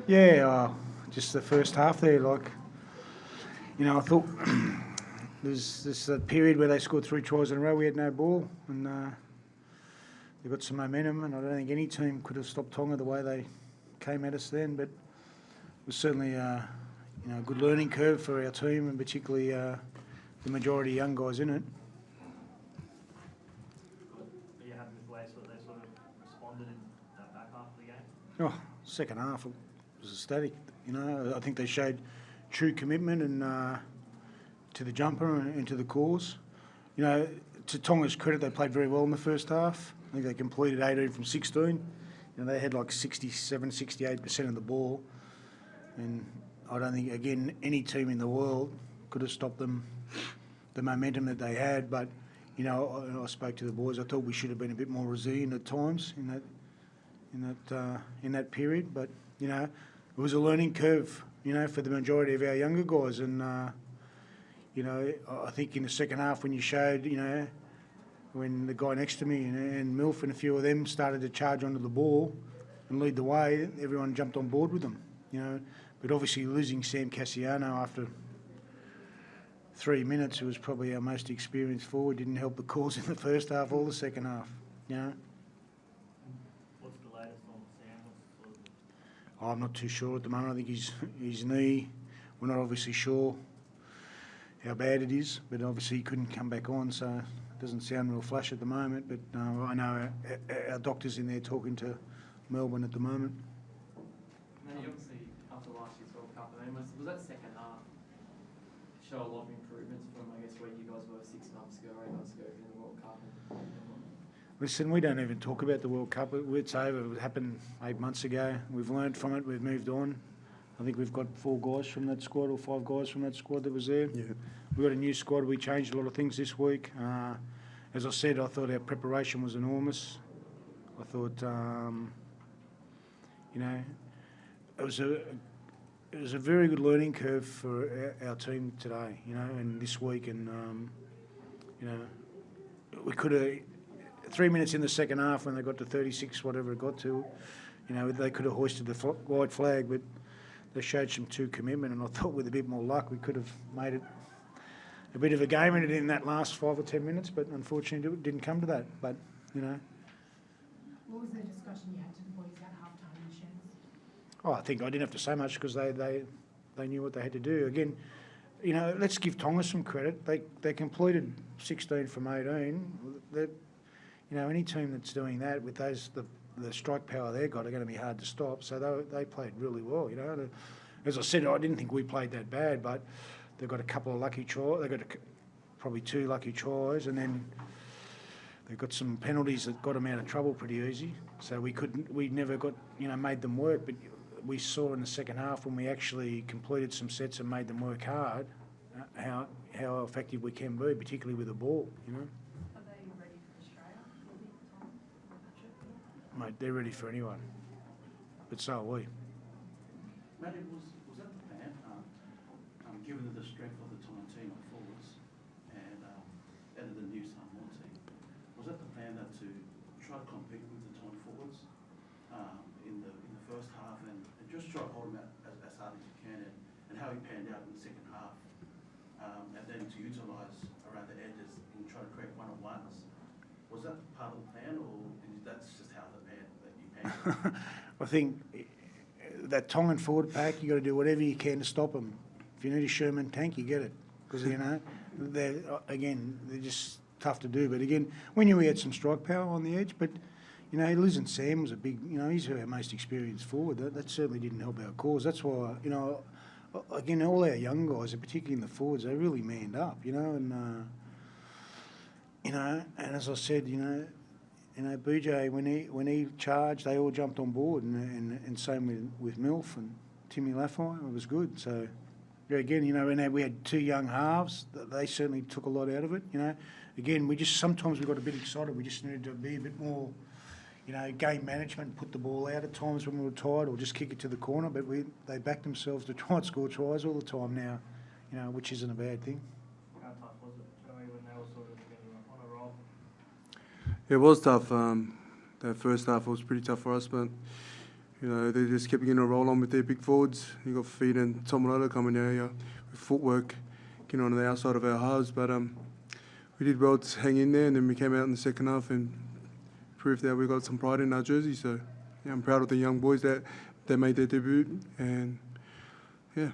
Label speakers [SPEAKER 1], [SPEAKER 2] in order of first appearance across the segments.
[SPEAKER 1] Yeah, just the first half there, I thought there's this period where they scored 3 tries in a row. We had no ball, and they got some momentum, and I don't think any team could have stopped Tonga the way they came at us then. But it was certainly a good learning curve for our team, and particularly the majority of young guys in it.
[SPEAKER 2] Are you happy with the way they sort of responded in that back half of the game?
[SPEAKER 1] Oh, second half was ecstatic. I think they showed true commitment and to the jumper and to the cause. To Tonga's credit, they played very well in the first half. I think they completed 18 from 16. They had like 67, 68% of the ball. And I don't think, again, any team in the world could have stopped them, the momentum that they had. But, I spoke to the boys. I thought we should have been a bit more resilient at times in that period. But, it was a learning curve, for the majority of our younger guys. And, I think in the second half when you showed, when the guy next to me and Milf and a few of them started to charge onto the ball and lead the way, everyone jumped on board with them, But obviously losing Sam Cassiano after 3 minutes, who was probably our most experienced forward, didn't help the cause in the first half or the second half,
[SPEAKER 2] What's the latest on Sam?
[SPEAKER 1] I'm not too sure at the moment. I think his knee, we're not obviously sure how bad it is, but obviously he couldn't come back on, so it doesn't sound real flash at the moment. But I know our doctor's in there talking to Melbourne at the moment.
[SPEAKER 3] Manny, obviously after last year's World Cup, was that second half show a lot of improvements from, I guess, where you guys were 6 months ago, 8 months ago in the World Cup?
[SPEAKER 1] Listen, we don't even talk about the World Cup. It's over. It happened 8 months ago. We've learned from it. We've moved on. I think we've got 4 guys from that squad or 5 guys from that squad that was there.
[SPEAKER 4] Yeah.
[SPEAKER 1] We've got a new squad. We changed a lot of things this week. As I said, I thought our preparation was enormous. I thought, it was a very good learning curve for our team today, and this week. And, we could have, 3 minutes in the second half when they got to 36, whatever it got to, they could have hoisted the white flag, but they showed some true commitment, and I thought with a bit more luck we could have made it a bit of a game in it in that last 5 or 10 minutes, but unfortunately it didn't come to that. But,
[SPEAKER 5] What was the discussion you had to the boys at halftime in the sheds?
[SPEAKER 1] I think I didn't have to say much because they knew what they had to do. Again, let's give Tonga some credit. They completed 16 from 18. Any team that's doing that with the strike power they've got are going to be hard to stop. So they played really well. As I said, I didn't think we played that bad, but they've got a couple of lucky tries. They've got probably 2 lucky tries, and then they've got some penalties that got them out of trouble pretty easy. So we never got made them work. But we saw in the second half when we actually completed some sets and made them work hard, how effective we can be, particularly with the ball.
[SPEAKER 5] Are they ready for Australia?
[SPEAKER 1] Mate, they're ready for anyone, but so are we.
[SPEAKER 4] Matty, was that the plan, given the strength of the Tonga team of forwards and the new Samoa team, was that the plan to try to compete with the Tonga forwards in the first half and just try to hold them as hard as you can, and how he panned out in the second half, and then to utilise around the edges and try to create one-on-ones? Was that part of the plan, or that's just how you panned?
[SPEAKER 1] I think that Tongan forward pack, you got to do whatever you can to stop them. If you need a Sherman tank, you get it, because they're just tough to do. But again, we knew we had some strike power on the edge, but losing Sam was a big. He's our most experienced forward. That certainly didn't help our cause. That's why again, all our young guys, and particularly in the forwards, they really manned up. And as I said, BJ, when he charged, they all jumped on board, and same with Milf and Timmy Laffey. It was good. So, again, when we had 2 young halves, they certainly took a lot out of it. Again, sometimes we got a bit excited. We just needed to be a bit more, game management, put the ball out at times when we were tired, or just kick it to the corner. But they backed themselves to try and score tries all the time now, which isn't a bad thing.
[SPEAKER 2] How tough was it, Joey, when they were sort of on a roll?
[SPEAKER 6] It was tough. That first half was pretty tough for us, but You know, they just kept getting a roll on with their big forwards. You got Feed and Tomalolo coming out here with footwork, getting on the outside of our halves. But we did well to hang in there, and then we came out in the second half and proved that we got some pride in our jersey. So yeah, I'm proud of the young boys that made their debut, and yeah.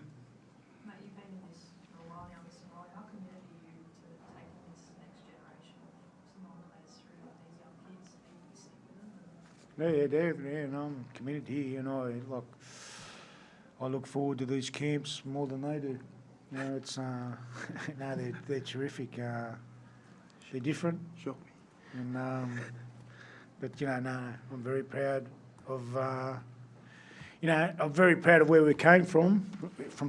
[SPEAKER 7] Matt, you've been in this for a while now with Samoa. How committed are you to taking this next generation of Samoan players through with these young kids? Are you stick with them?
[SPEAKER 1] Yeah, definitely. And I'm committed here. You know, I look forward to these camps more than they do. You know, it's no, they're terrific. They're different.
[SPEAKER 6] Sure.
[SPEAKER 1] And but you know, no, I'm very proud of. You know, I'm very proud of where we came from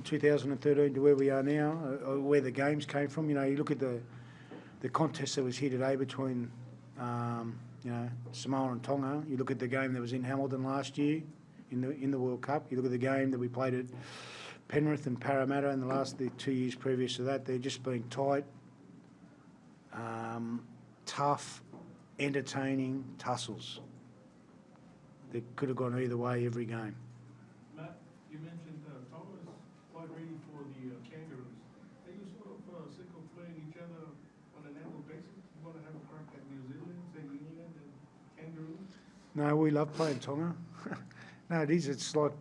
[SPEAKER 1] 2013 to where we are now, where the games came from. You know, you look at the contest that was here today between, you know, Samoa and Tonga. You look at the game that was in Hamilton last year in the World Cup. You look at the game that we played at Penrith and Parramatta in the 2 years previous to that. They're just been tight, tough, entertaining tussles. They could have gone either way every game.
[SPEAKER 8] Matt, you mentioned Tonga is quite ready for the Kangaroos. Are you sort of sick of playing each other on an annual basis? You want to have a crack at New Zealand, say New Zealand and Kangaroos?
[SPEAKER 1] No, we love playing Tonga. No, it is. It's like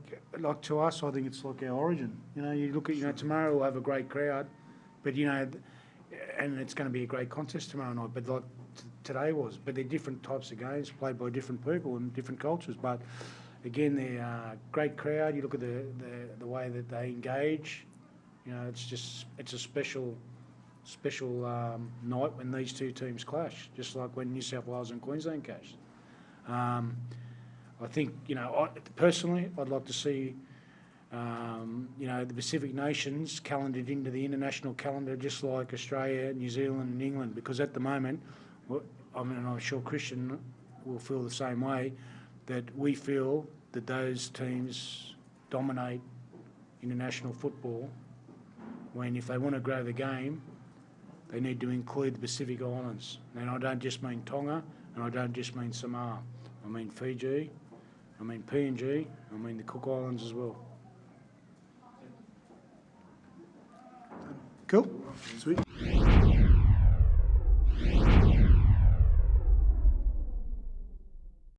[SPEAKER 1] to us, I think it's like our origin. You know, you look at, you know, tomorrow we'll have a great crowd, but, you know, and it's going to be a great contest tomorrow night, but like today was. But they're different types of games played by different people and different cultures. But again, they're a great crowd. You look at the way that they engage. You know, it's a special night when these two teams clash, just like when New South Wales and Queensland clashed. I think, you know, personally, I'd like to see, you know, the Pacific nations calendared into the international calendar just like Australia, New Zealand and England, because at the moment, I mean, I'm sure Christian will feel the same way, that we feel that those teams dominate international football, when if they want to grow the game, they need to include the Pacific Islands. And I don't just mean Tonga, and I don't just mean Samoa. I mean Fiji, I mean PNG, I mean the Cook Islands as well. Cool.
[SPEAKER 6] Sweet.